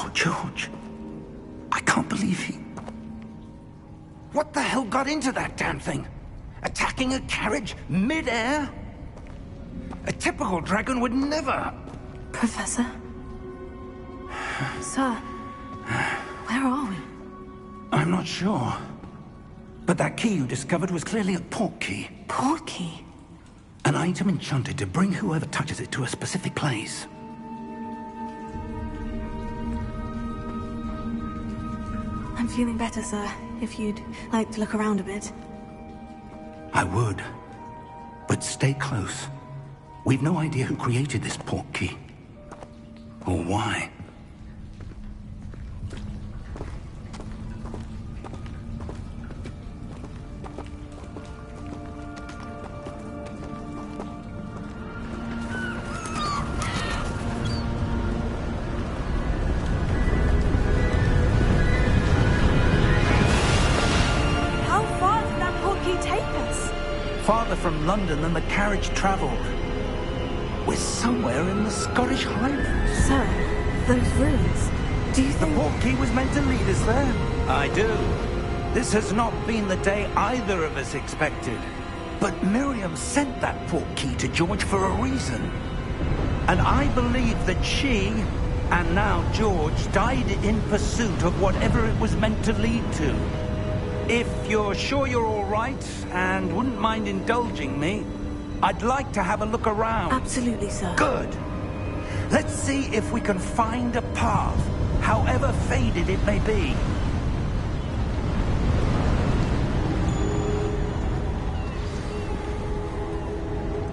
Poor George. I can't believe he... What the hell got into that damn thing? Attacking a carriage mid-air? A typical dragon would never... Professor? Sir, where are we? I'm not sure. But that key you discovered was clearly a port key. Port key? An item enchanted to bring whoever touches it to a specific place. I'm feeling better, sir. If you'd like to look around a bit. I would. But stay close. We've no idea who created this port key. Or why. Farther from London than the carriage travelled. We're somewhere in the Scottish Highlands. Sir, those ruins. Do you think... The port key was meant to lead us there? I do. This has not been the day either of us expected. But Miriam sent that port key to George for a reason. And I believe that she, and now George, died in pursuit of whatever it was meant to lead to. If you're sure you're all right, and wouldn't mind indulging me, I'd like to have a look around. Absolutely, sir. Good. Let's see if we can find a path, however faded it may be.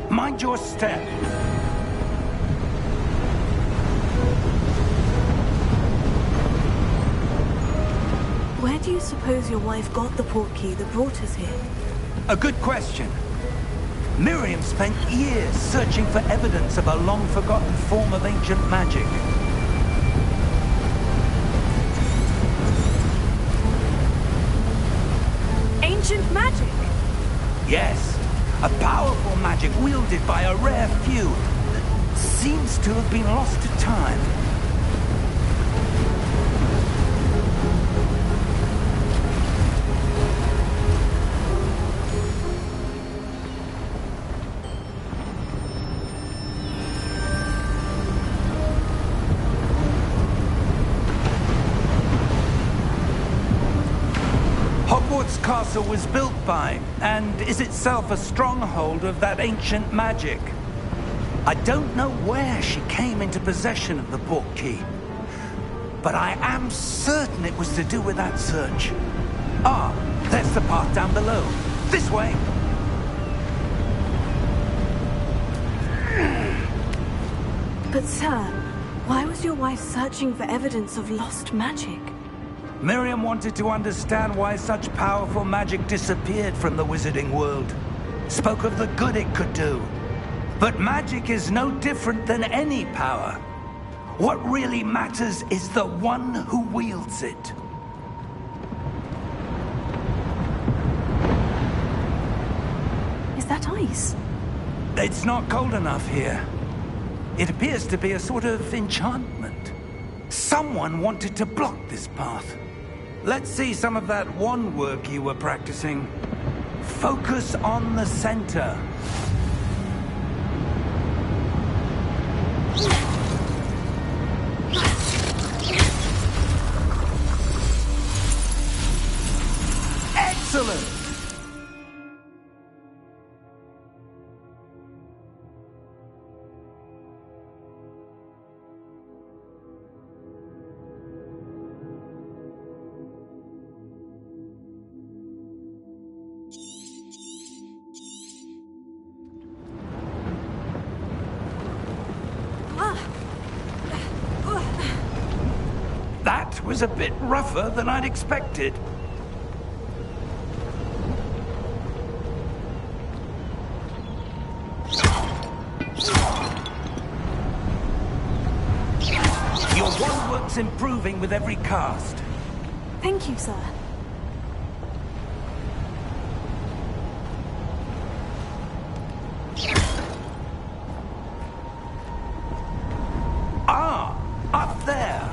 Mind your step. Where do you suppose your wife got the port key that brought us here? A good question. Miriam spent years searching for evidence of a long-forgotten form of ancient magic. Ancient magic? Yes. A powerful magic wielded by a rare few that seems to have been lost to time. Hogwarts Castle was built by, and is itself a stronghold of that ancient magic. I don't know where she came into possession of the port key, but I am certain it was to do with that search. Ah, there's the path down below. This way! But sir, why was your wife searching for evidence of lost magic? Miriam wanted to understand why such powerful magic disappeared from the wizarding world. Spoke of the good it could do. But magic is no different than any power. What really matters is the one who wields it. Is that ice? It's not cold enough here. It appears to be a sort of enchantment. Someone wanted to block this path. Let's see some of that wand work you were practicing. Focus on the center. Excellent! That was a bit rougher than I'd expected. Your wand work's improving with every cast. Thank you, sir. Ah, up there.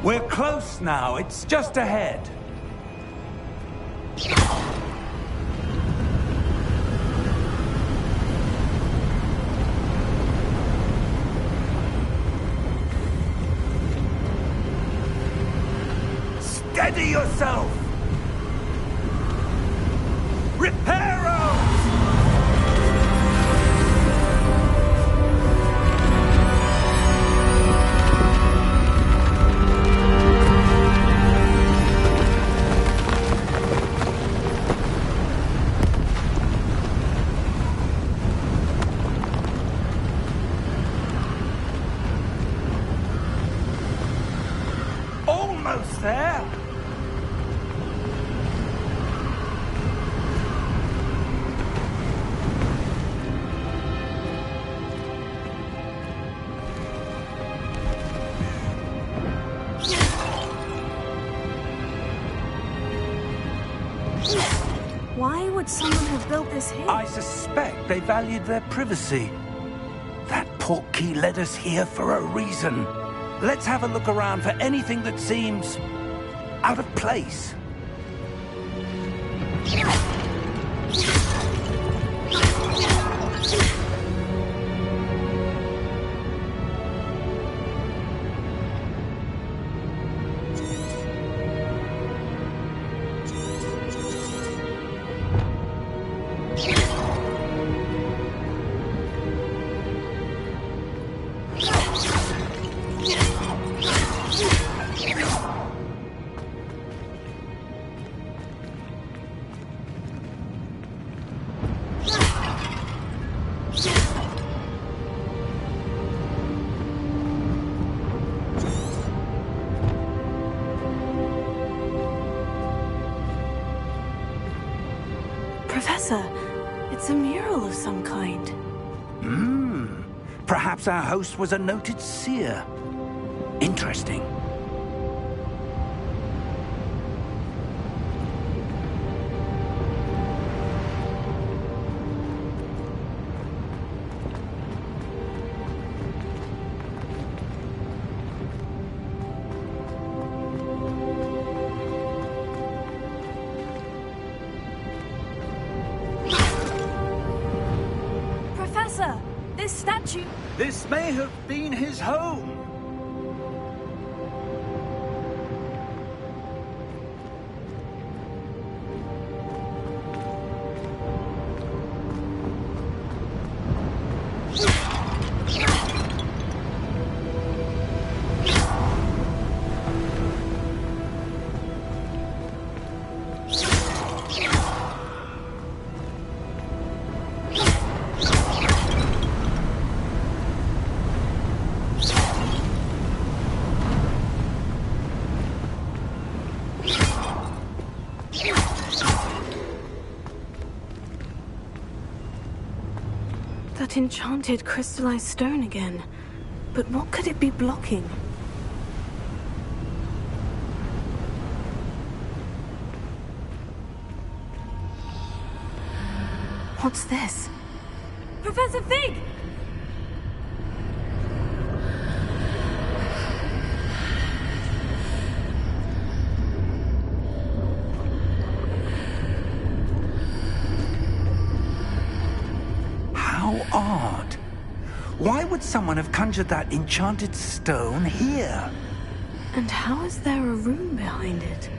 We're close now. It's just ahead. Steady yourself! Repairos! Almost there! Why would someone have built this here? I suspect they valued their privacy. That portkey led us here for a reason. Let's have a look around for anything that seems out of place. Professor, it's a mural of some kind. Perhaps our host was a noted seer. Interesting. Professor, this statue... This may have been his home. That enchanted crystallized stone again. But what could it be blocking? What's this? Professor Fig! How odd. Why would someone have conjured that enchanted stone here? And how is there a room behind it?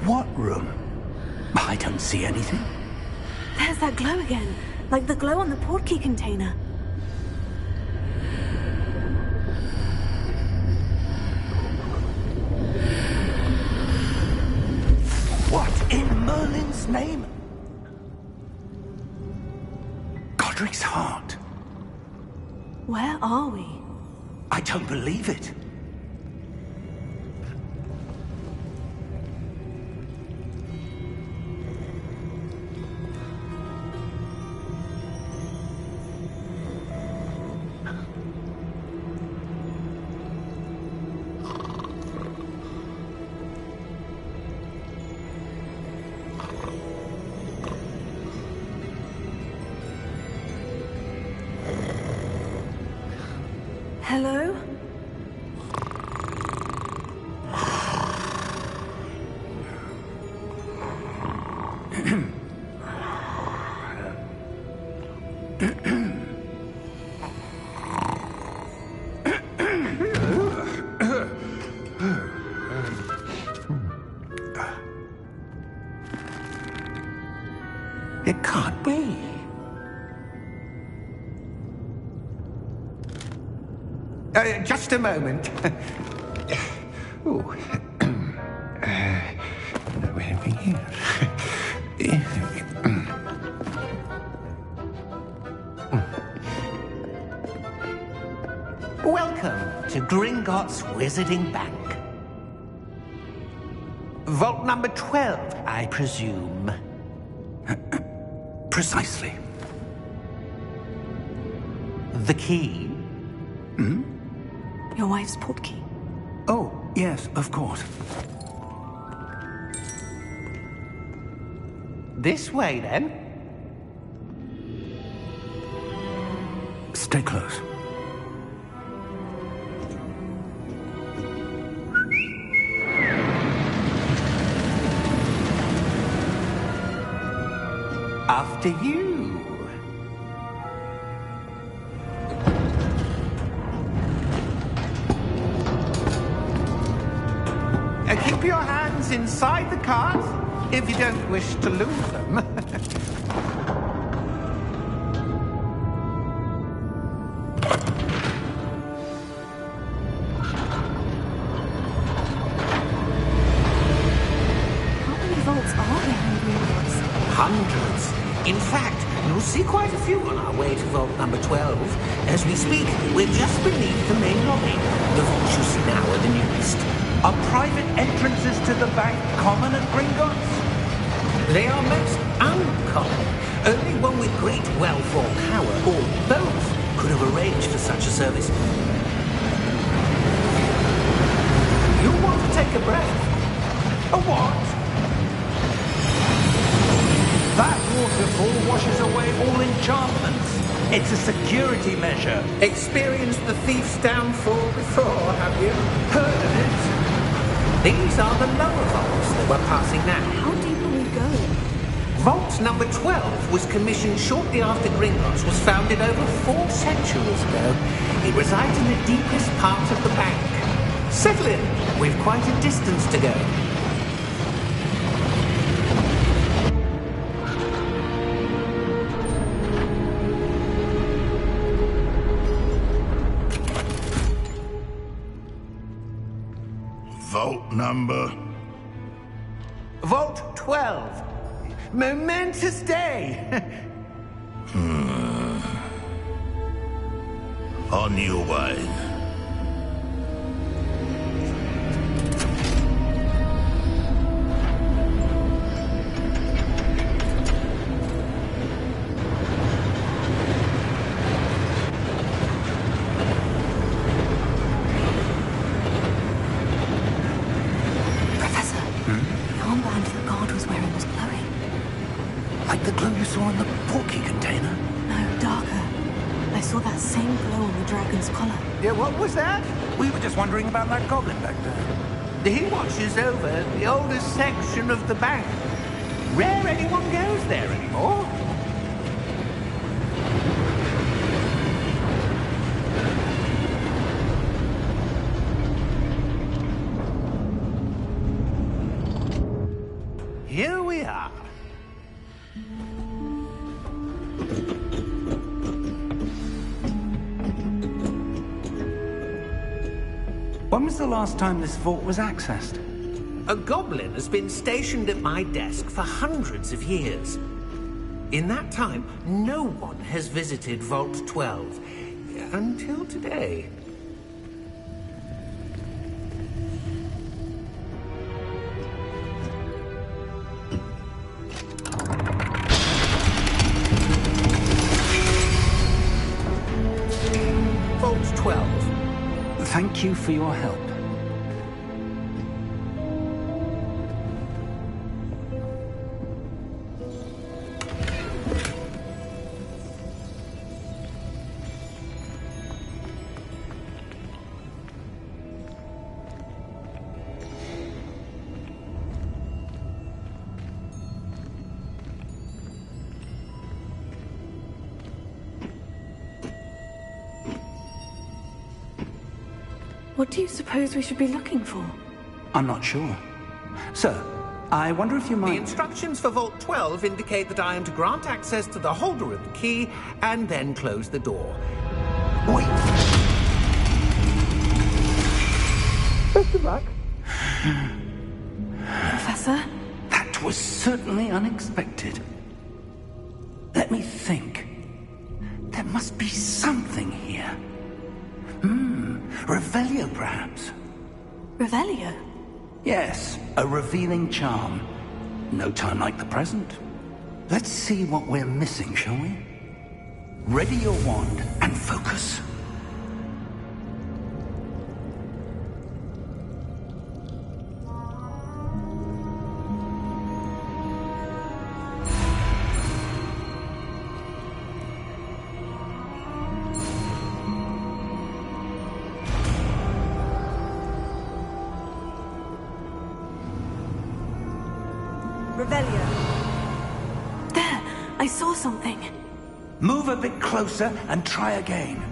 What room? I don't see anything. There's that glow again, like the glow on the portkey container. What in Merlin's name? Godric's heart. Where are we? I don't believe it. Hello? Just a moment. Ooh. Anything here? Welcome to Gringotts Wizarding Bank. Vault number 12, I presume. Precisely. The key? Your wife's portkey. Oh, yes, of course. This way, then. Stay close. After you. Keep your hands inside the cart if you don't wish to lose them. How many vaults are there in Hogwarts? Hundreds. In fact, you'll see quite a few on our way to vault number 12. As we speak, we're just beneath the main lobby. The vaults you see now are the newest. Are private entrances to the bank common at Gringotts? They are most uncommon. Only one with great wealth or power, or both, could have arranged for such a service. You want to take a breath? A what? That waterfall washes away all enchantments. It's a security measure. Experienced the thief's downfall before, have you? Heard of it? These are the lower vaults that we're passing now. How deep are we going? Vault number 12 was commissioned shortly after Gringotts was founded over 4 centuries ago. It resides in the deepest part of the bank. Settle in. We've quite a distance to go. Vault number? Vault 12. Momentous day. On your way. Professor, the armband the guard was wearing was glowing. Like the glow you saw in the portkey container? No, darker. I saw that same glow on the dragon's collar. Yeah, what was that? We were just wondering about that goblin back there. He watches over the oldest section of the bank. Rare anyone goes there anymore. Here we are. When was the last time this vault was accessed? A goblin has been stationed at my desk for hundreds of years. In that time, no one has visited Vault 12. Until today. Vault 12. Thank you for your help. What do you suppose we should be looking for? I'm not sure. Sir, I wonder if you The might... instructions for Vault 12 indicate that I am to grant access to the holder of the key and then close the door. Wait! Best of luck. Professor? That was certainly unexpected. Let me think. There must be something here. Revelio, perhaps? Revelio? Yes, a revealing charm. No time like the present. Let's see what we're missing, shall we? Ready your wand and focus. Revelio. There, I saw something. Move a bit closer and try again.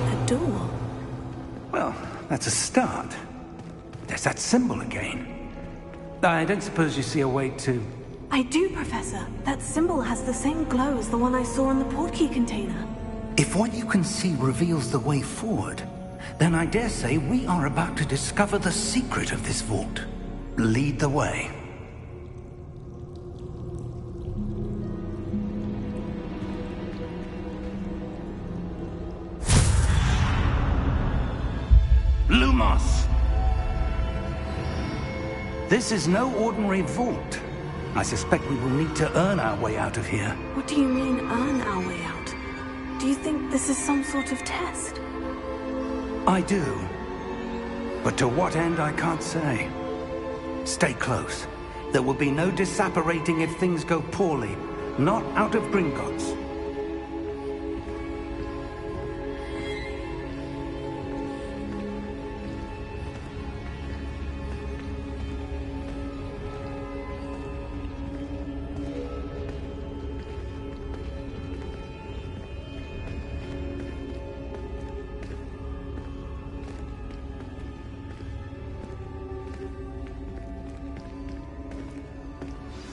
A door. Well, that's a start. There's that symbol again. I don't suppose you see a way to... I do, Professor. That symbol has the same glow as the one I saw on the portkey container. If what you can see reveals the way forward, then I dare say we are about to discover the secret of this vault. Lead the way. Lumos! This is no ordinary vault. I suspect we will need to earn our way out of here. What do you mean, earn our way out? Do you think this is some sort of test? I do. But to what end, I can't say. Stay close. There will be no disapparating if things go poorly. Not out of Gringotts.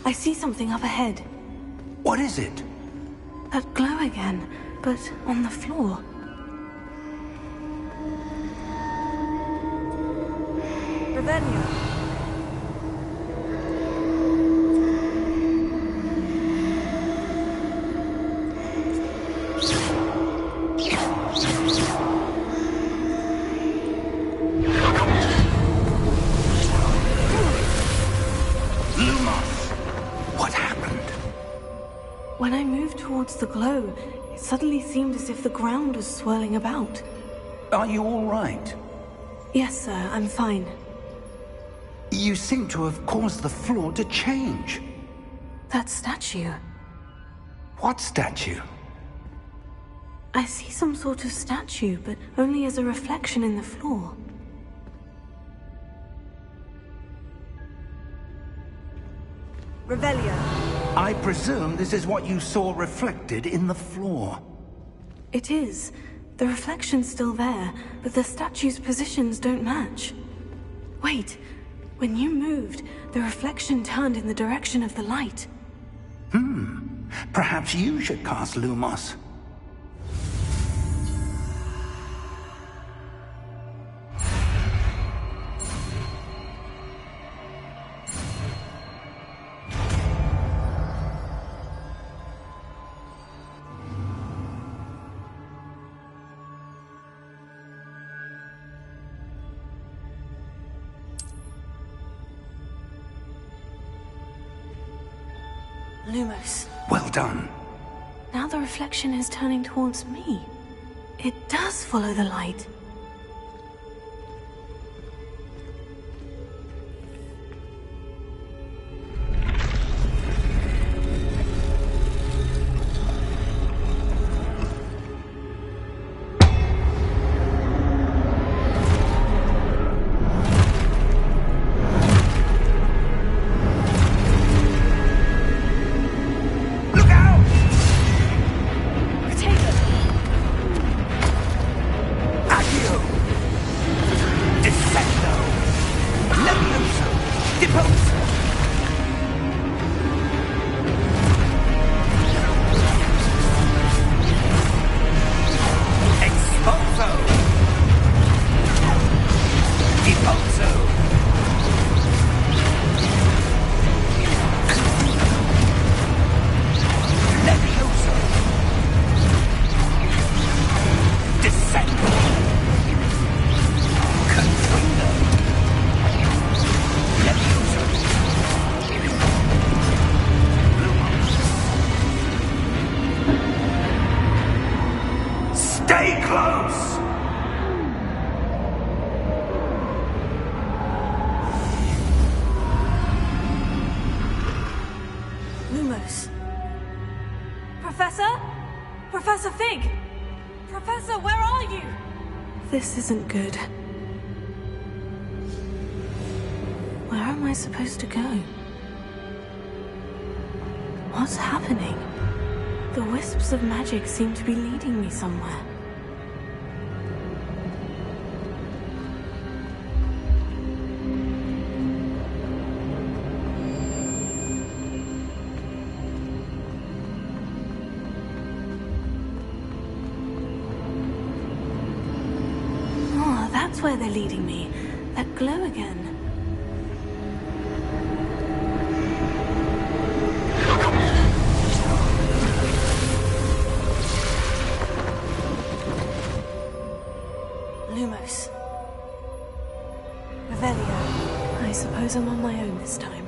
I see something up ahead. What is it? That glow again, but on the floor. Revelio. When I moved towards the glow, it suddenly seemed as if the ground was swirling about. Are you all right? Yes, sir, I'm fine. You seem to have caused the floor to change. That statue. What statue? I see some sort of statue, but only as a reflection in the floor. Revelio. I presume this is what you saw reflected in the floor. It is. The reflection's still there, but the statue's positions don't match. Wait, when you moved, the reflection turned in the direction of the light. Perhaps you should cast Lumos. Lumos. Well done. Now the reflection is turning towards me. It does follow the light. Professor? Professor Fig! Professor, where are you? This isn't good. Where am I supposed to go? What's happening? The wisps of magic seem to be leading me somewhere. Oh, that's where they're leading me. That glow again. Lumos. Revelio. I suppose I'm on my own this time.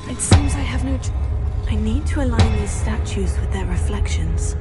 It seems I have no I need to align these statues with their reflections.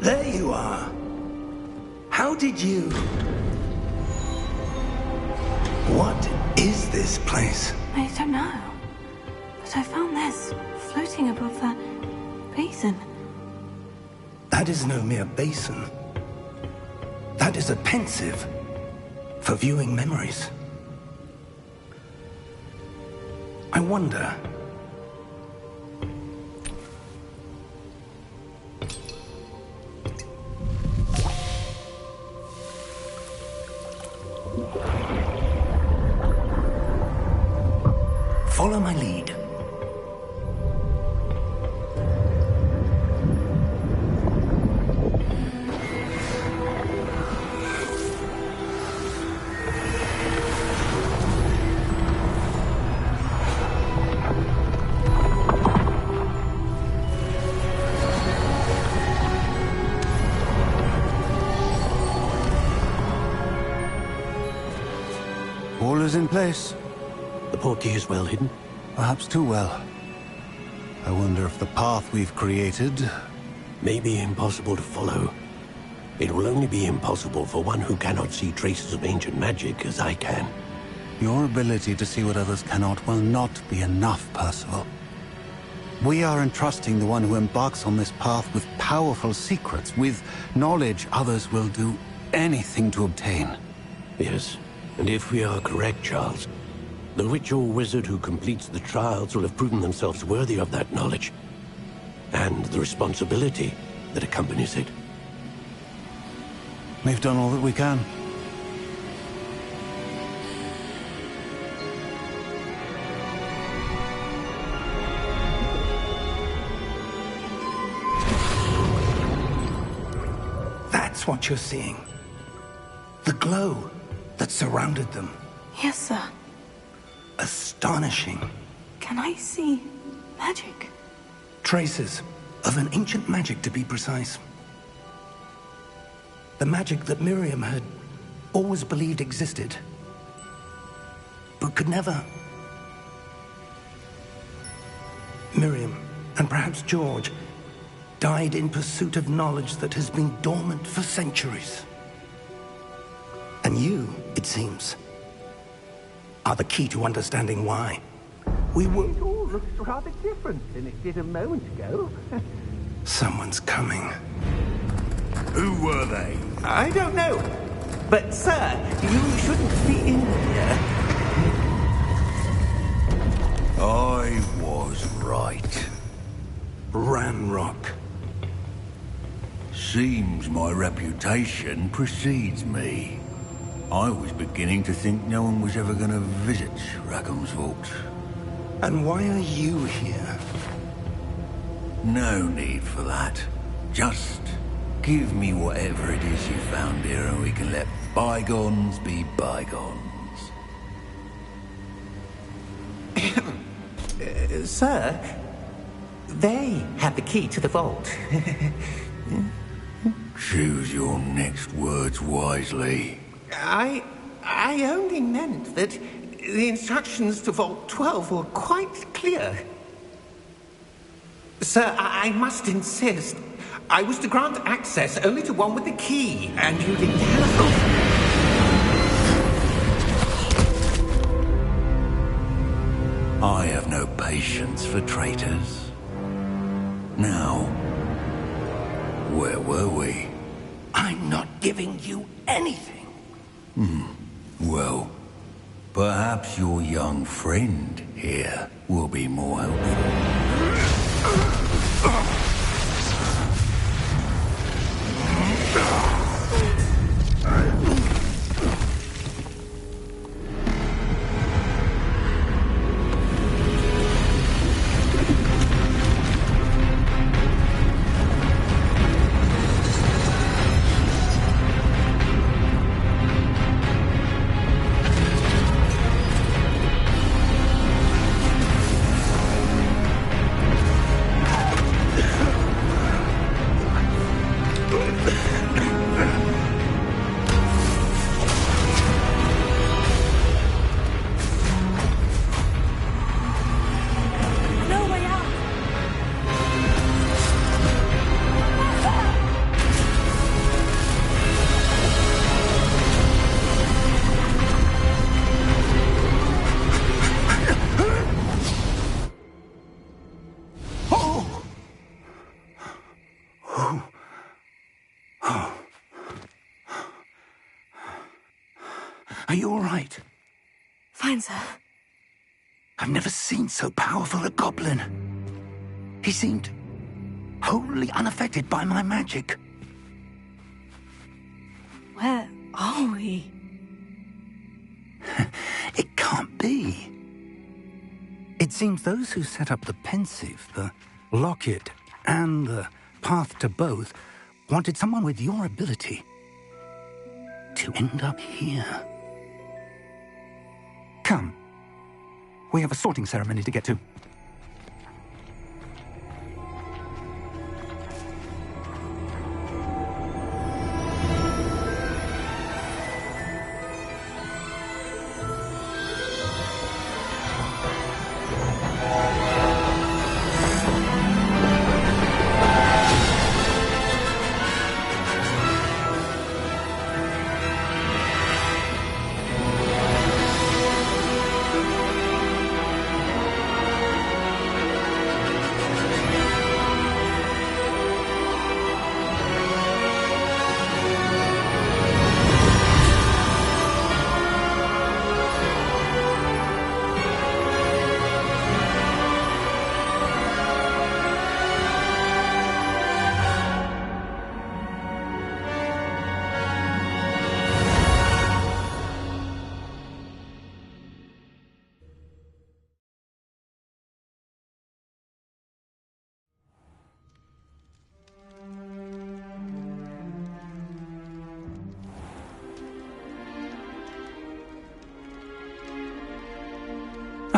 There you are. How did you... What is this place? I don't know. But I found this floating above that basin. That is no mere basin. That is a pensive for viewing memories. I wonder... Follow my lead. All is in place. The portkey is well hidden. Perhaps too well. I wonder if the path we've created... May be impossible to follow. It will only be impossible for one who cannot see traces of ancient magic as I can. Your ability to see what others cannot will not be enough, Percival. We are entrusting the one who embarks on this path with powerful secrets, with knowledge others will do anything to obtain. Yes, and if we are correct, Charles, the witch or wizard who completes the trials will have proven themselves worthy of that knowledge, and the responsibility that accompanies it. We've done all that we can. That's what you're seeing. The glow that surrounded them. Yes, sir. Astonishing. Can I see magic? Traces of an ancient magic, to be precise. The magic that Miriam had always believed existed, but could never. Miriam, and perhaps George, died in pursuit of knowledge that has been dormant for centuries. And you, it seems, are the key to understanding why. We were... It all looks rather different than it did a moment ago. Someone's coming. Who were they? I don't know. But, sir, you shouldn't be in here. I was right. Ranrock. Seems my reputation precedes me. I was beginning to think no one was ever going to visit Rackham's Vault. And why are you here? No need for that. Just give me whatever it is you found here and we can let bygones be bygones. Sir, they have the key to the vault. Choose your next words wisely. I only meant that the instructions to Vault 12 were quite clear. Sir, I must insist. I was to grant access only to one with the key, and you didn't telephone. I have no patience for traitors. Now, where were we? I'm not giving you anything. Well, perhaps your young friend here will be more helpful. Are you all right? Fine, sir. I've never seen so powerful a goblin. He seemed wholly unaffected by my magic. Where are we? It can't be. seems those who set up the pensive, the locket, and the path to both wanted someone with your ability to end up here. Come. We have a sorting ceremony to get to.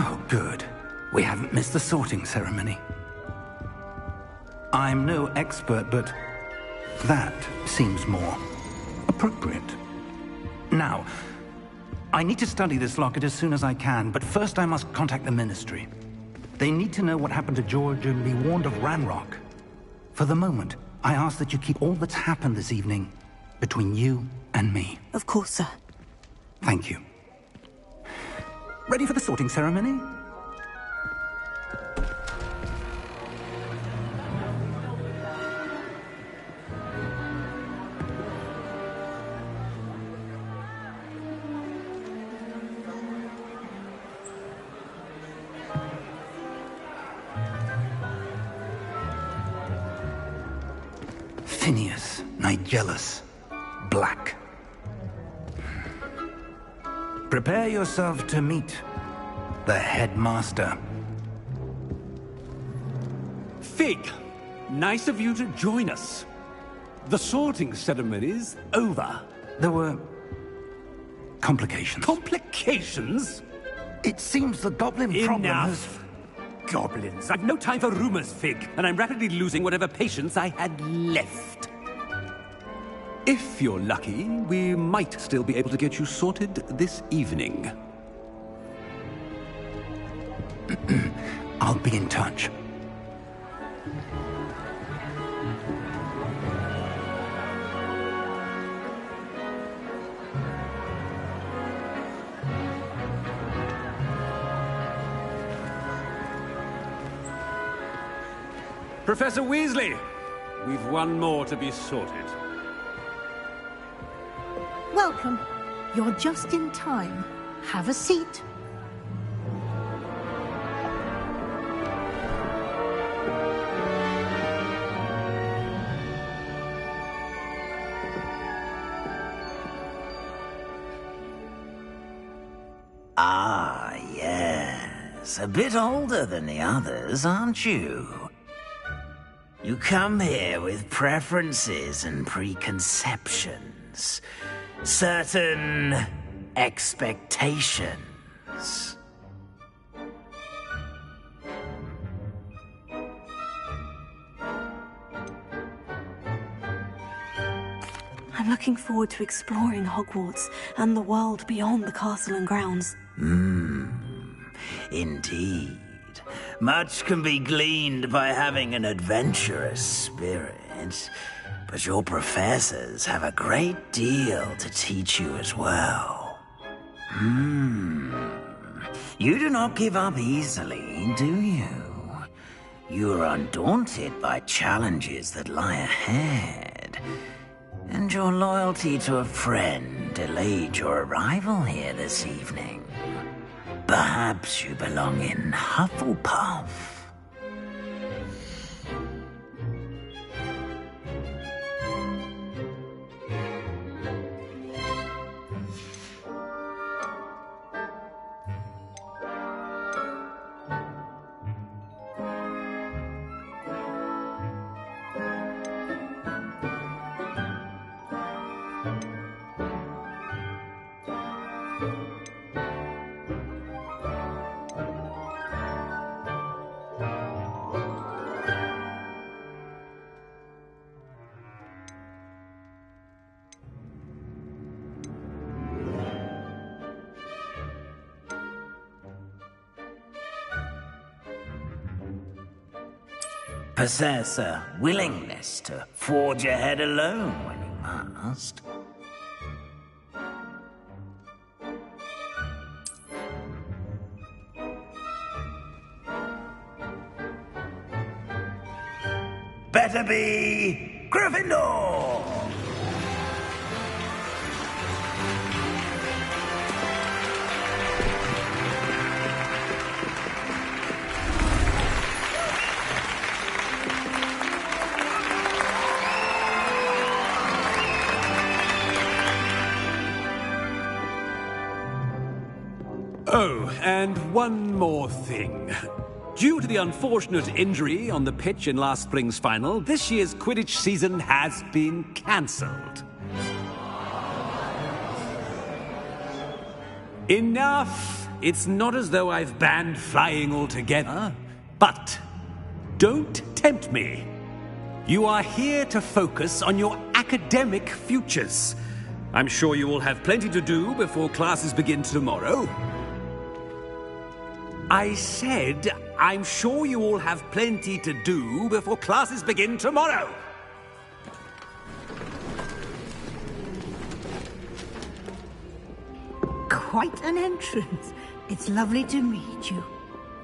Oh, good. We haven't missed the sorting ceremony. I'm no expert, but that seems more appropriate. Now, I need to study this locket as soon as I can, but first I must contact the Ministry. They need to know what happened to George and be warned of Ranrock. For the moment, I ask that you keep all that's happened this evening between you and me. Of course, sir. Thank you. Ready for the sorting ceremony? Phineas, Nigellus, Black. Prepare yourself to meet the headmaster. Fig, nice of you to join us. The sorting ceremony's over. There were complications. Complications? It seems the goblin problem has... Enough! Goblins. I've no time for rumors, Fig, and I'm rapidly losing whatever patience I had left. If you're lucky, we might still be able to get you sorted this evening. I'll be in touch. Professor Weasley, we've one more to be sorted. Welcome. You're just in time. Have a seat. Ah, yes. A bit older than the others, aren't you? You come here with preferences and preconceptions. Certain expectations. I'm looking forward to exploring Hogwarts and the world beyond the castle and grounds. Indeed. Much can be gleaned by having an adventurous spirit, but your professors have a great deal to teach you as well. You do not give up easily, do you? You are undaunted by challenges that lie ahead, and your loyalty to a friend delayed your arrival here this evening. Perhaps you belong in Hufflepuff. possess a willingness to forge ahead alone when you must. Better be Gryffindor! Oh, and one more thing. Due to the unfortunate injury on the pitch in last spring's final, this year's Quidditch season has been cancelled. Enough! It's not as though I've banned flying altogether. But don't tempt me. You are here to focus on your academic futures. I'm sure you will have plenty to do before classes begin tomorrow. I said, I'm sure you all have plenty to do before classes begin tomorrow. Quite an entrance. It's lovely to meet you.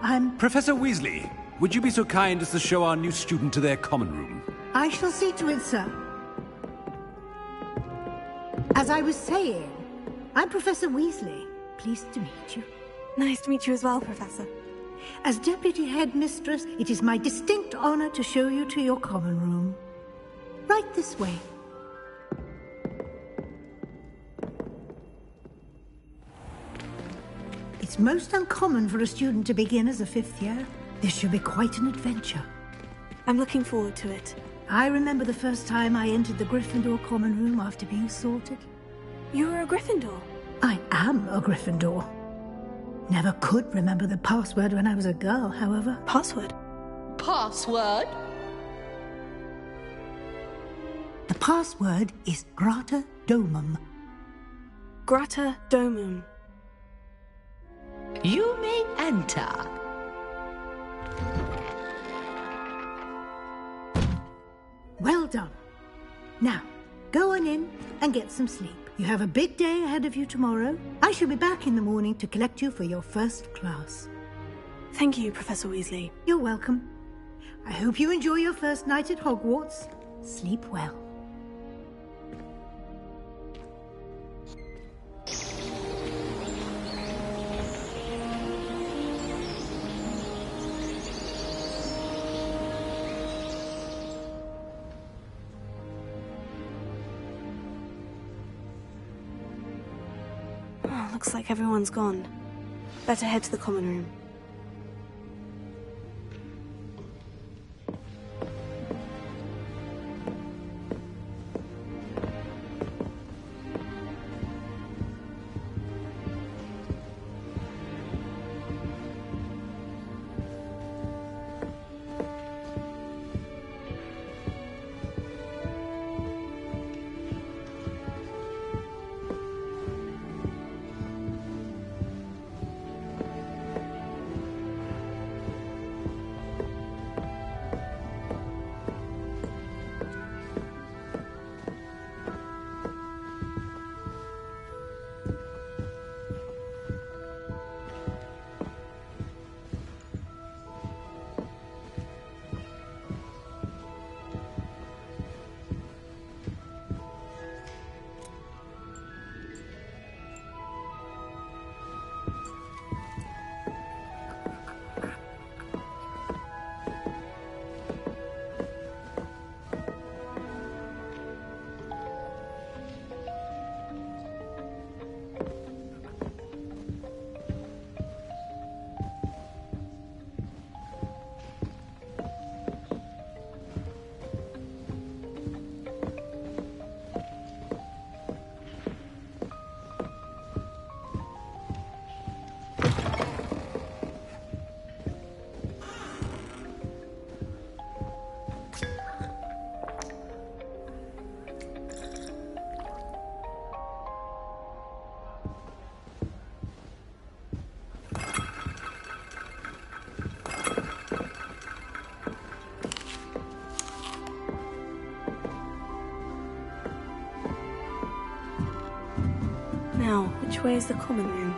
I'm... Professor Weasley, would you be so kind as to show our new student to their common room? I shall see to it, sir. As I was saying, I'm Professor Weasley. Pleased to meet you. Nice to meet you as well, Professor. As Deputy Headmistress, it is my distinct honor to show you to your common room. Right this way. It's most uncommon for a student to begin as a fifth year. This should be quite an adventure. I'm looking forward to it. I remember the first time I entered the Gryffindor common room after being sorted. You were a Gryffindor? I am a Gryffindor. Never could remember the password when I was a girl, however. Password? Password? The password is Grata Domum. Grata Domum. You may enter. Well done. Now, go on in and get some sleep. You have a big day ahead of you tomorrow. I shall be back in the morning to collect you for your first class. Thank you, Professor Weasley. You're welcome. I hope you enjoy your first night at Hogwarts. Sleep well. Oh, looks like everyone's gone. Better head to the common room. Which way is the common room?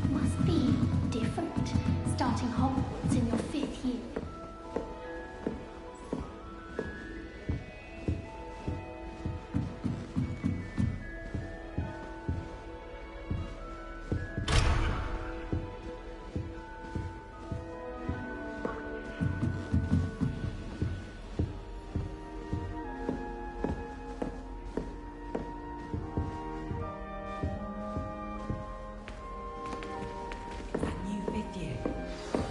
Must be different, starting Hogwarts in your 5th year.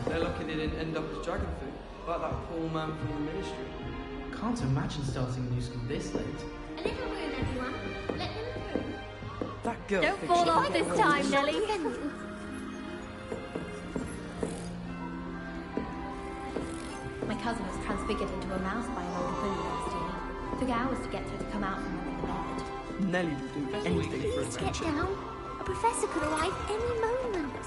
They're lucky they didn't end up as dragon food, like that poor man from the ministry. Can't imagine starting a new school this late. A little room, everyone. Let them through. That girl Don't thinks fall she off can this get time, away. Nelly. My cousin was transfigured into a mouse by an old bully last year. Took hours to get through to come out from under the bed. Nelly would do anything for Please get attention. down. A professor could arrive any moment.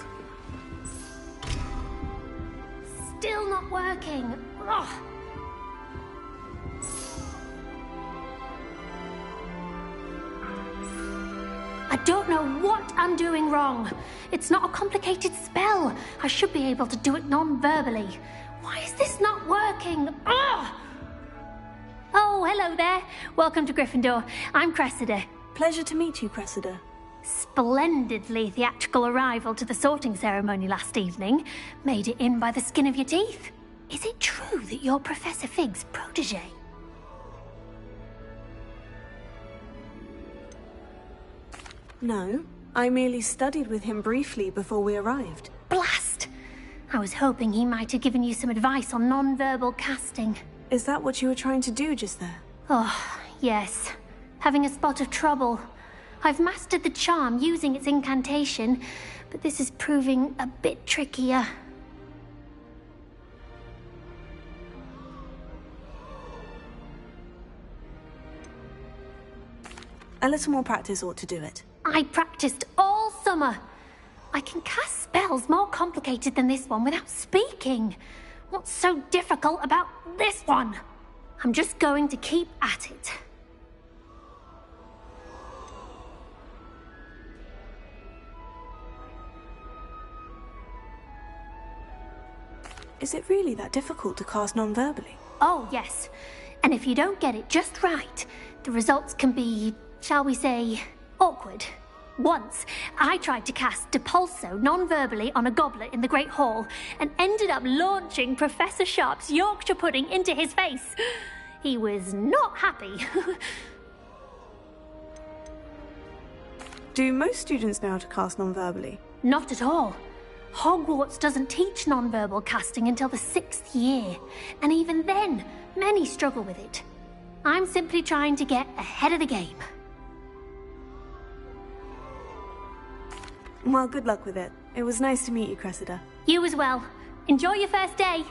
Still not working. Ugh. I don't know what I'm doing wrong. It's not a complicated spell. I should be able to do it non-verbally. Why is this not working? Ugh! Oh, hello there. Welcome to Gryffindor. I'm Cressida. Pleasure to meet you, Cressida. Splendidly theatrical arrival to the sorting ceremony last evening. Made it in by the skin of your teeth. Is it true that you're Professor Fig's protege? No, I merely studied with him briefly before we arrived. Blast! I was hoping he might have given you some advice on non-verbal casting. Is that what you were trying to do just there? Oh, yes. Having a spot of trouble. I've mastered the charm using its incantation, but this is proving a bit trickier. A little more practice ought to do it. I practiced all summer. I can cast spells more complicated than this one without speaking. What's so difficult about this one? I'm just going to keep at it. Is it really that difficult to cast non-verbally? Oh, yes. And if you don't get it just right, the results can be, shall we say, awkward. Once, I tried to cast Depulso non-verbally on a goblet in the Great Hall and ended up launching Professor Sharp's Yorkshire pudding into his face. He was not happy. Do most students know how to cast non-verbally? Not at all. Hogwarts doesn't teach non-verbal casting until the 6th year, and even then, many struggle with it. I'm simply trying to get ahead of the game. Well, good luck with it. It was nice to meet you, Cressida. You as well. Enjoy your first day.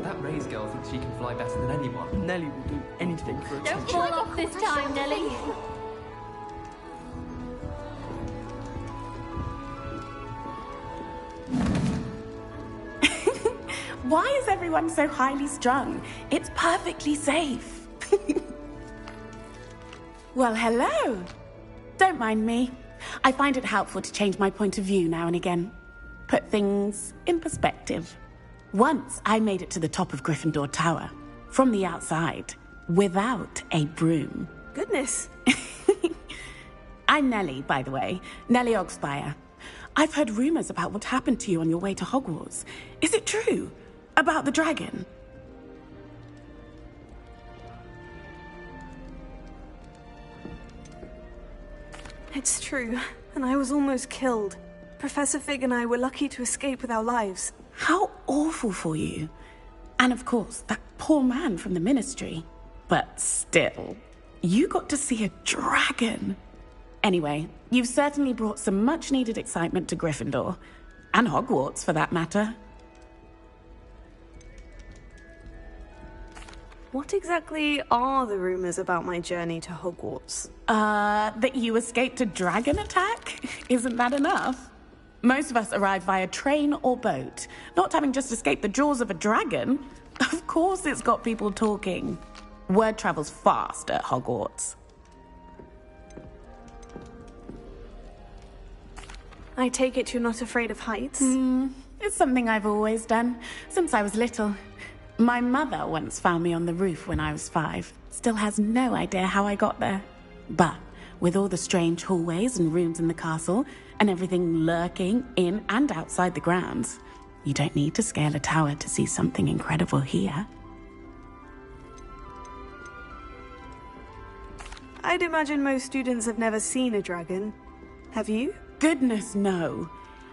That Ray's girl thinks she can fly better than anyone. Nelly will do anything for attention. Don't fall off this time, Nelly. everyone so highly strung. It's perfectly safe. Well, hello. Don't mind me. I find it helpful to change my point of view now and again. Put things in perspective. Once I made it to the top of Gryffindor Tower, from the outside, without a broom. Goodness. I'm Nellie, by the way. Nellie Ogspire. I've heard rumors about what happened to you on your way to Hogwarts. Is it true? About the dragon? It's true, and I was almost killed. Professor Fig and I were lucky to escape with our lives. How awful for you. And of course, that poor man from the Ministry. But still, you got to see a dragon. Anyway, you've certainly brought some much-needed excitement to Gryffindor. And Hogwarts, for that matter. What exactly are the rumors about my journey to Hogwarts? That you escaped a dragon attack? Isn't that enough? Most of us arrive via train or boat, not having just escaped the jaws of a dragon. Of course it's got people talking. Word travels fast at Hogwarts. I take it you're not afraid of heights? It's something I've always done, since I was little. My mother once found me on the roof when I was 5. Still has no idea how I got there. But with all the strange hallways and rooms in the castle, and everything lurking in and outside the grounds, you don't need to scale a tower to see something incredible here. I'd imagine most students have never seen a dragon. Have you? Goodness, no.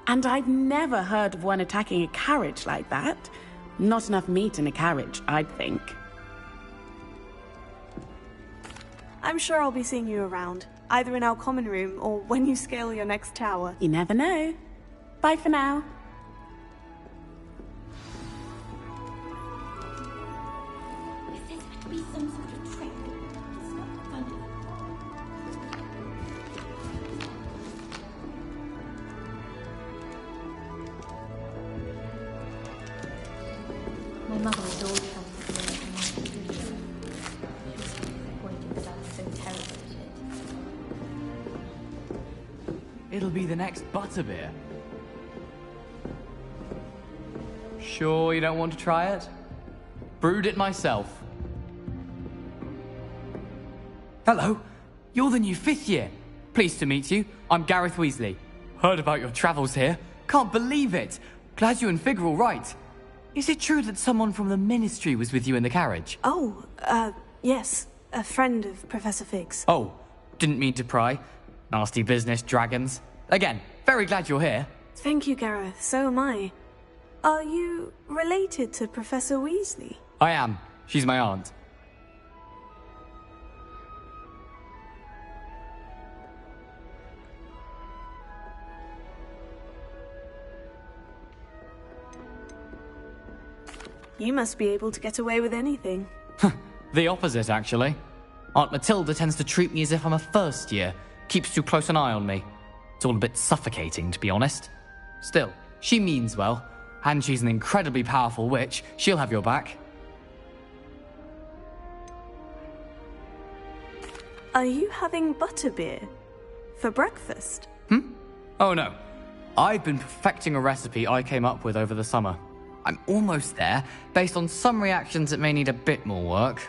And I've never heard of one attacking a carriage like that. Not enough meat in a carriage, I'd think. I'm sure I'll be seeing you around, either in our common room or when you scale your next tower. You never know. Bye for now. Is this meant to be some sort of trick? It's not funny. My mother was always trying to make me want to do it. She was disappointed that I was so terrible at it. It'll be the next butterbeer. Sure you don't want to try it? Brewed it myself. Hello, you're the new 5th year. Pleased to meet you. I'm Gareth Weasley. Heard about your travels here. Can't believe it. Glad you and Fig are all right. Is it true that someone from the Ministry was with you in the carriage? Oh, yes. A friend of Professor Fig's. Oh, didn't mean to pry. Nasty business, dragons. Again, very glad you're here. Thank you, Gareth. So am I. Are you related to Professor Weasley? I am. She's my aunt. You must be able to get away with anything. The opposite, actually. Aunt Matilda tends to treat me as if I'm a first year. Keeps too close an eye on me. It's all a bit suffocating, to be honest. Still, she means well. And she's an incredibly powerful witch. She'll have your back. Are you having butterbeer? For breakfast? Oh no. I've been perfecting a recipe I came up with over the summer. I'm almost there. Based on some reactions, it may need a bit more work.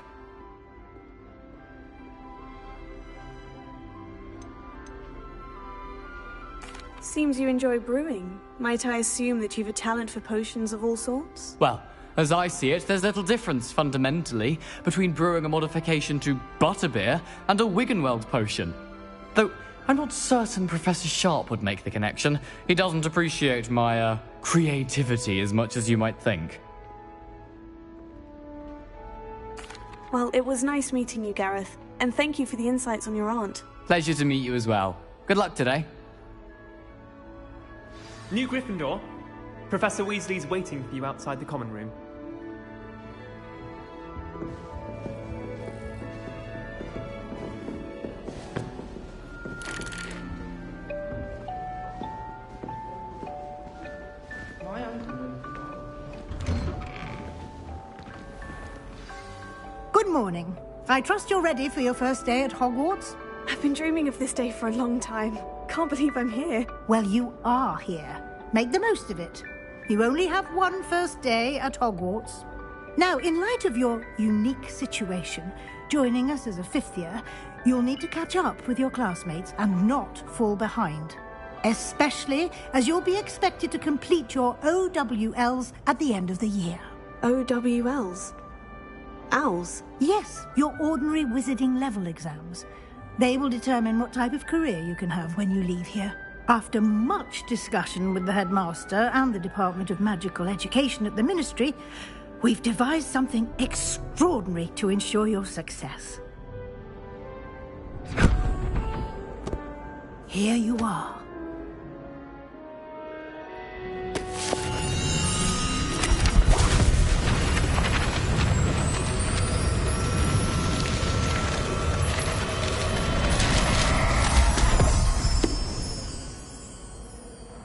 Seems you enjoy brewing. Might I assume that you've a talent for potions of all sorts? Well, as I see it, there's little difference, fundamentally, between brewing a modification to butterbeer and a Wiggenweld potion. Though, I'm not certain Professor Sharp would make the connection. He doesn't appreciate my, creativity as much as you might think. Well, it was nice meeting you, Gareth. And thank you for the insights on your aunt. Pleasure to meet you as well. Good luck today. New Gryffindor, Professor Weasley's waiting for you outside the common room. Good morning. I trust you're ready for your first day at Hogwarts? I've been dreaming of this day for a long time. Can't believe I'm here. Well, you are here. Make the most of it. You only have one first day at Hogwarts. Now, in light of your unique situation, joining us as a fifth year, you'll need to catch up with your classmates and not fall behind. Especially as you'll be expected to complete your OWLs at the end of the year. OWLs? Owls? Yes, your ordinary wizarding level exams. They will determine what type of career you can have when you leave here. After much discussion with the headmaster and the Department of Magical Education at the Ministry, we've devised something extraordinary to ensure your success. Here you are.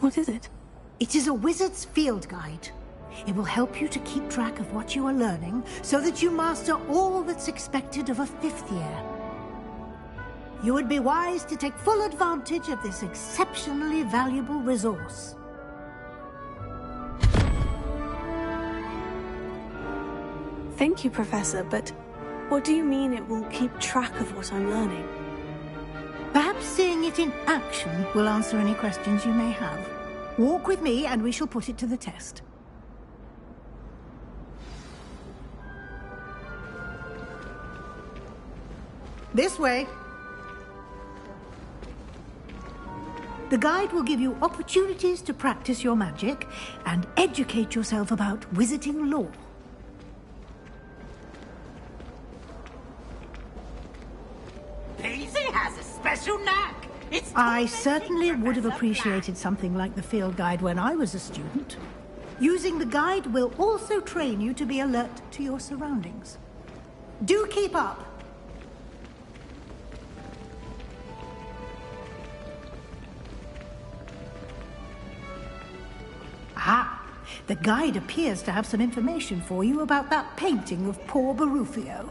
What is it? It is a wizard's field guide. It will help you to keep track of what you are learning so that you master all that's expected of a fifth year. You would be wise to take full advantage of this exceptionally valuable resource. Thank you, Professor, but what do you mean it will keep track of what I'm learning? Perhaps seeing it in action will answer any questions you may have. Walk with me and we shall put it to the test. This way. The guide will give you opportunities to practice your magic and educate yourself about wizarding lore. Paisley has a special knack. I certainly would have appreciated something like the field guide when I was a student. Using the guide will also train you to be alert to your surroundings. Do keep up. Ah, the guide appears to have some information for you about that painting of poor Barufio.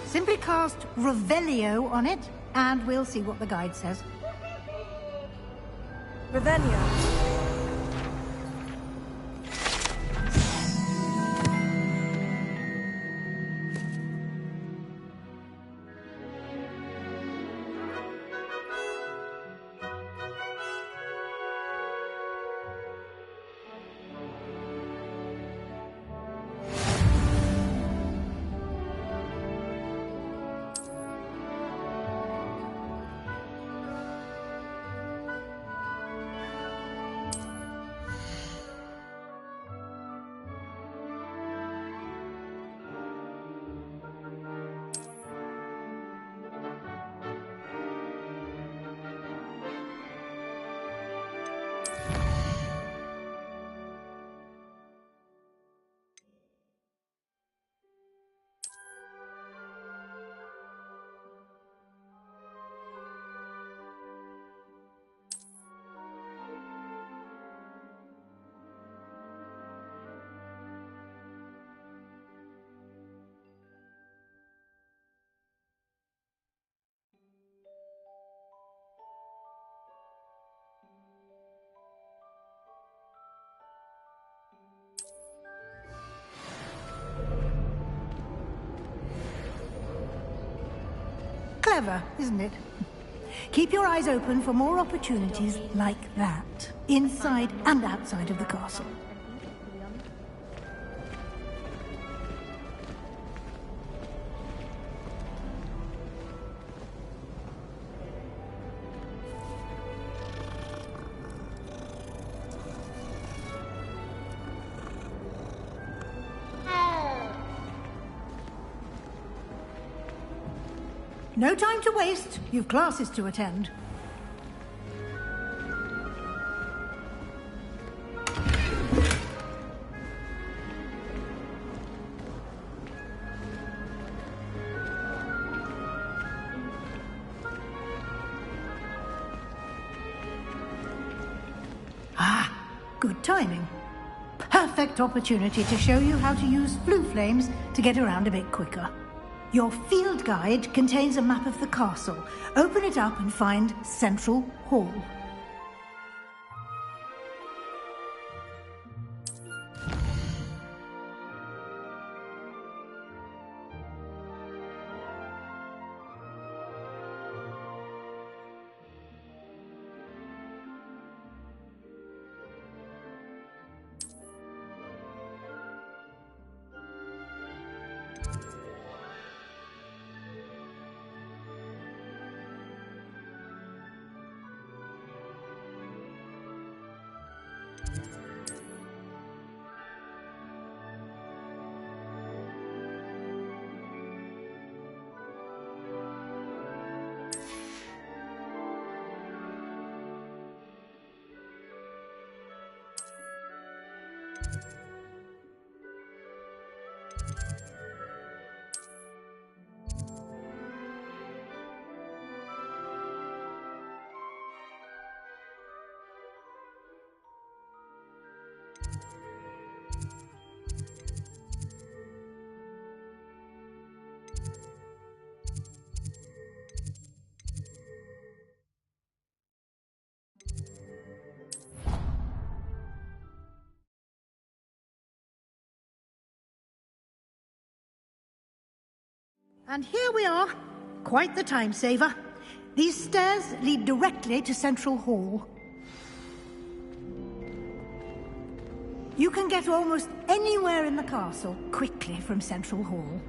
Simply cast Revelio on it, and we'll see what the guide says. Revelio. Clever, isn't it? Keep your eyes open for more opportunities like that, inside and outside of the castle. No time to waste. You've classes to attend. Ah, good timing. perfect opportunity to show you how to use flue flames to get around a bit quicker. Your field guide contains a map of the castle. Open it up and find Central Hall. And here we are. Quite the time saver. These stairs lead directly to Central Hall. You can get almost anywhere in the castle quickly from Central Hall.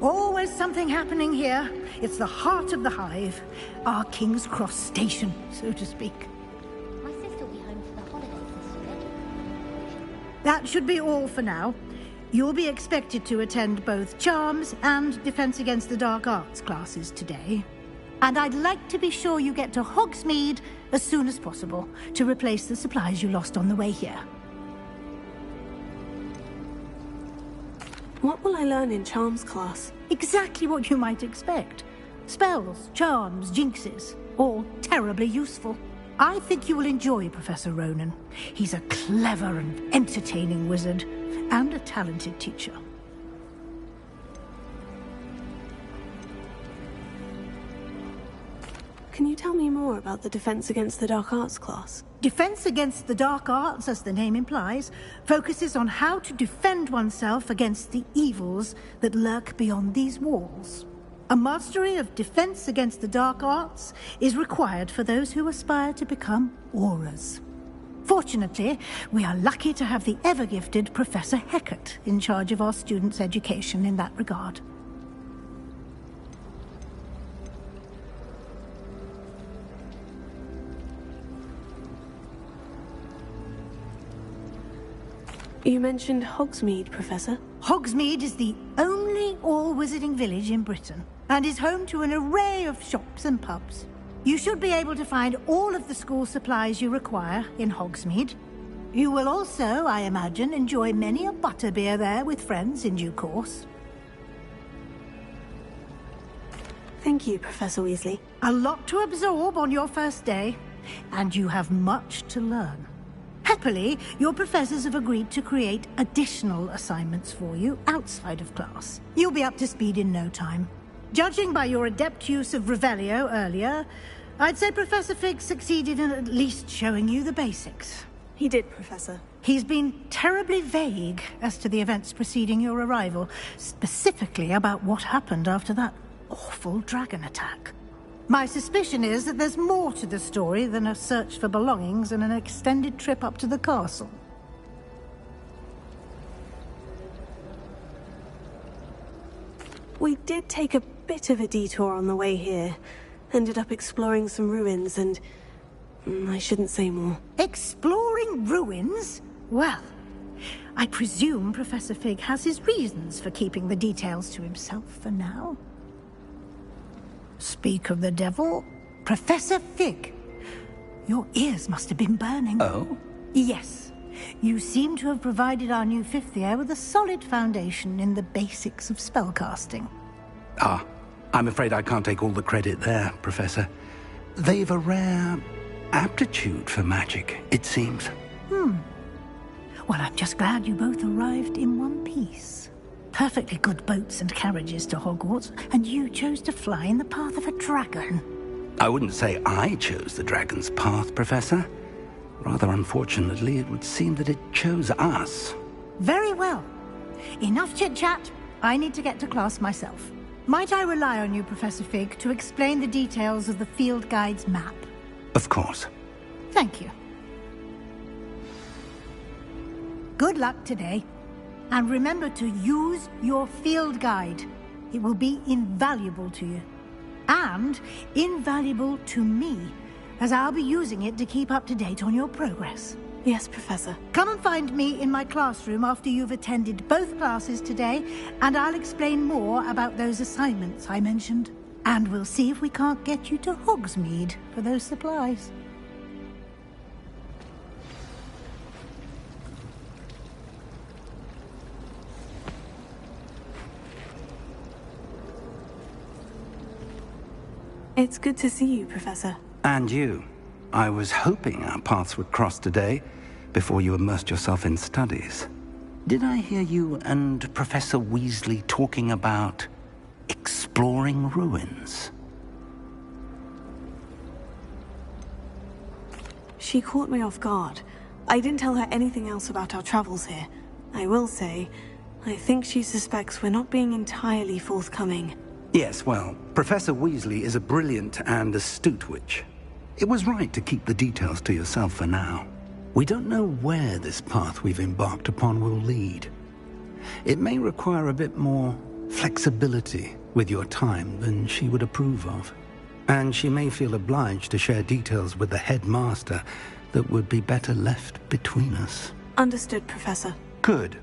Always something happening here. It's the heart of the hive. Our King's Cross station, so to speak. My sister will be home for the holidays this year. That should be all for now. You'll be expected to attend both Charms and Defense Against the Dark Arts classes today. And I'd like to be sure you get to Hogsmeade as soon as possible to replace the supplies you lost on the way here. What will I learn in Charms class? Exactly what you might expect. Spells, charms, jinxes, all terribly useful. I think you will enjoy Professor Ronan. He's a clever and entertaining wizard, and a talented teacher. Can you tell me more about the Defense Against the Dark Arts class? Defense Against the Dark Arts, as the name implies, focuses on how to defend oneself against the evils that lurk beyond these walls. A mastery of Defense Against the Dark Arts is required for those who aspire to become Aurors. Fortunately, we are lucky to have the ever-gifted Professor Hecat in charge of our students' education in that regard. You mentioned Hogsmeade, Professor. Hogsmeade is the only all-wizarding village in Britain, and is home to an array of shops and pubs. You should be able to find all of the school supplies you require in Hogsmeade. You will also, I imagine, enjoy many a butterbeer there with friends in due course. Thank you, Professor Weasley. A lot to absorb on your first day, and you have much to learn. Happily, your professors have agreed to create additional assignments for you outside of class. You'll be up to speed in no time. Judging by your adept use of Revelio earlier, I'd say Professor Fig succeeded in at least showing you the basics. He did, Professor. He's been terribly vague as to the events preceding your arrival, specifically about what happened after that awful dragon attack. My suspicion is that there's more to the story than a search for belongings and an extended trip up to the castle. We did take a bit of a detour on the way here. Ended up exploring some ruins and... I shouldn't say more. Exploring ruins? Well, I presume Professor Fig has his reasons for keeping the details to himself for now. Speak of the devil, Professor Fig, your ears must have been burning. Oh? Yes. You seem to have provided our new fifth year with a solid foundation in the basics of spellcasting. Ah, I'm afraid I can't take all the credit there, Professor. They've a rare aptitude for magic, it seems. Well, I'm just glad you both arrived in one piece. Perfectly good boats and carriages to Hogwarts, and you chose to fly in the path of a dragon. I wouldn't say I chose the dragon's path, Professor. Rather unfortunately, it would seem that it chose us. Very well. Enough chit-chat. I need to get to class myself. Might I rely on you, Professor Fig, to explain the details of the field guide's map? Of course. Thank you. Good luck today. And remember to use your field guide. It will be invaluable to you. And invaluable to me, as I'll be using it to keep up to date on your progress. Yes, Professor. Come and find me in my classroom after you've attended both classes today, and I'll explain more about those assignments I mentioned. And we'll see if we can't get you to Hogsmeade for those supplies. It's good to see you, Professor. And you. I was hoping our paths would cross today, before you immersed yourself in studies. Did I hear you and Professor Weasley talking about exploring ruins? She caught me off guard. I didn't tell her anything else about our travels here. I will say, I think she suspects we're not being entirely forthcoming. Yes, well, Professor Weasley is a brilliant and astute witch. It was right to keep the details to yourself for now. We don't know where this path we've embarked upon will lead. It may require a bit more flexibility with your time than she would approve of. And she may feel obliged to share details with the headmaster that would be better left between us. Understood, Professor. Good.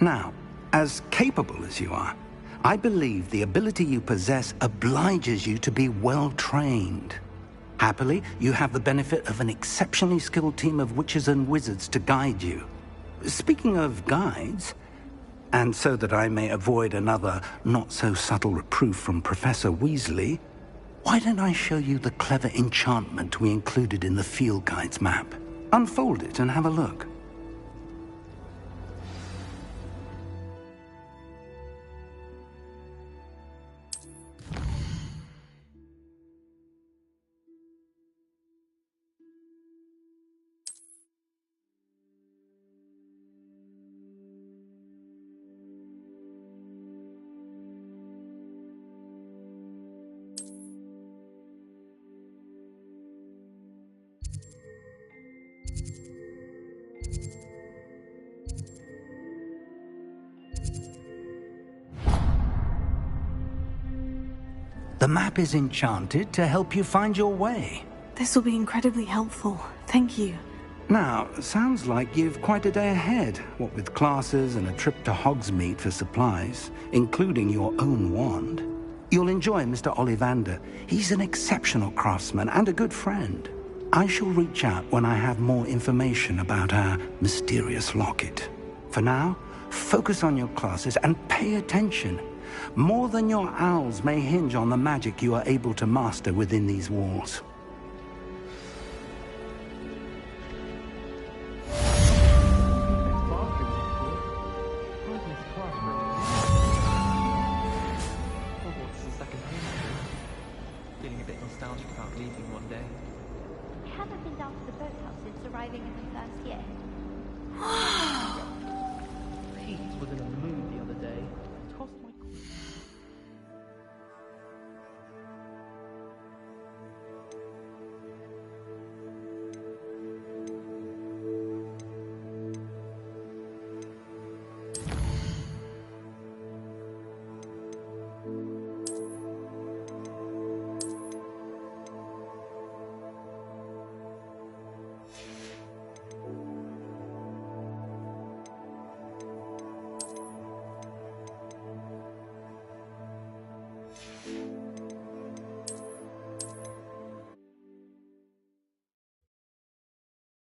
Now, as capable as you are, I believe the ability you possess obliges you to be well trained. Happily, you have the benefit of an exceptionally skilled team of witches and wizards to guide you. Speaking of guides, and so that I may avoid another not-so-subtle reproof from Professor Weasley, why don't I show you the clever enchantment we included in the field guide's map? Unfold it and have a look. The map is enchanted to help you find your way. This will be incredibly helpful. Thank you. Now, sounds like you've quite a day ahead, what with classes and a trip to Hogsmeade for supplies, including your own wand. You'll enjoy Mr. Ollivander. He's an exceptional craftsman and a good friend. I shall reach out when I have more information about our mysterious locket. For now, focus on your classes and pay attention. More than your owls may hinge on the magic you are able to master within these walls. Hogwarts is a second home to me. Feeling a bit nostalgic about leaving one day. I haven't been down to the boathouse since arriving in my first year. Pete was in a mood the other day.